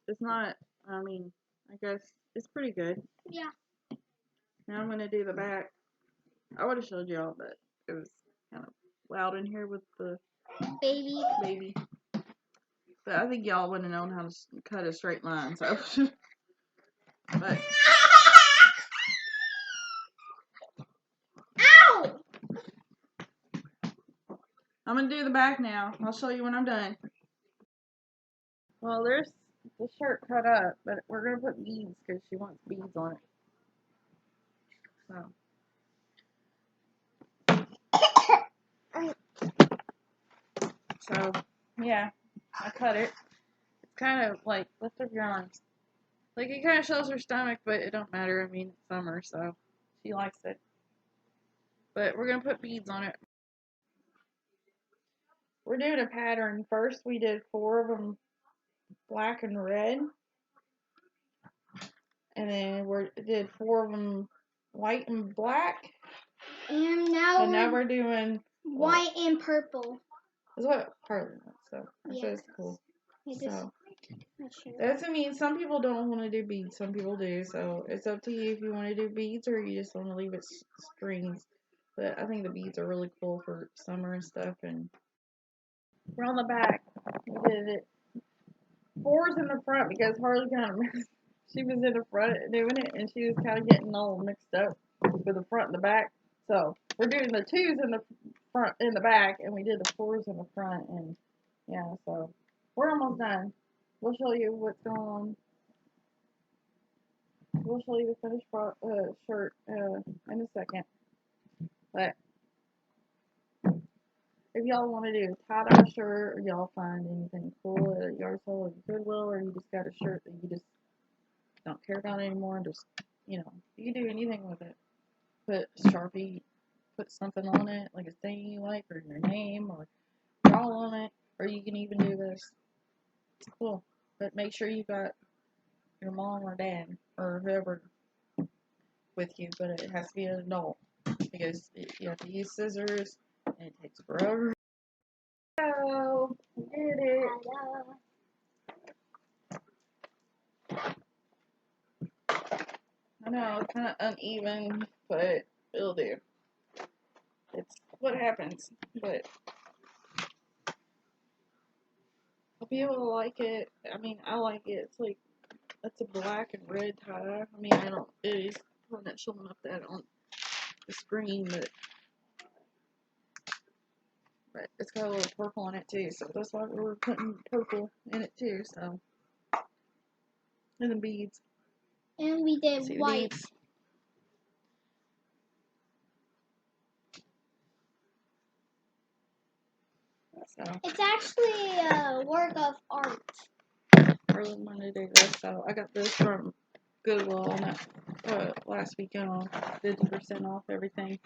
It's not, I mean, I guess it's pretty good. Yeah. Now I'm going to do the back. I would have showed y'all, but it was kind of loud in here with the baby. But I think y'all wouldn't have known how to cut a straight line, so. But. Ow! I'm going to do the back now. I'll show you when I'm done. Well, there's the shirt cut up, but we're going to put beads because she wants beads on it. So, yeah, I cut it. It's kind of like, lift up your arms. Like, it kind of shows her stomach, but it don't matter. I mean, it's summer, so she likes it. But we're going to put beads on it. We're doing a pattern. First, we did 4 of them black and red. And then we did 4 of them white and black. And now we're doing white and purple. That's what Harley wants, so that's cool. So that's, I mean, some people don't want to do beads, some people do, so it's up to you if you want to do beads or you just want to leave it strings. But I think the beads are really cool for summer and stuff. And we're on the back. We did it 4s in the front because Harley kind of she was in the front doing it and she was kind of getting all mixed up with the front and the back. So we're doing the 2s in the front in the back, and we did the 4s in the front. And yeah, so we're almost done. We'll show you what's going on. We'll show you the finished shirt in a second. But if y'all want to do a tie-dye shirt, or y'all find anything cool at a yard sale or Goodwill, or you just got a shirt that you just don't care about anymore, and just, you know, you can do anything with it. Put Sharpie, put something on it, like a thing you like, or your name, or draw on it, or you can even do this. It's cool. But make sure you got your mom or dad, or whoever with you, but it has to be an adult, because you have to use scissors, and it takes forever. Hello, we did it. I know, it's kind of uneven, but it'll do. It's what happens, but I'll be able to like it. I mean, I like it. It's like, that's a black and red tie. I mean, I don't, it is probably not showing up that on the screen, but it's got a little purple on it too, so that's why we're putting purple in it too, so. And the beads. And we did white. So. It's actually a work of art. I really wanted to do this, so I got this from Goodwill on that last weekend on 50% off everything.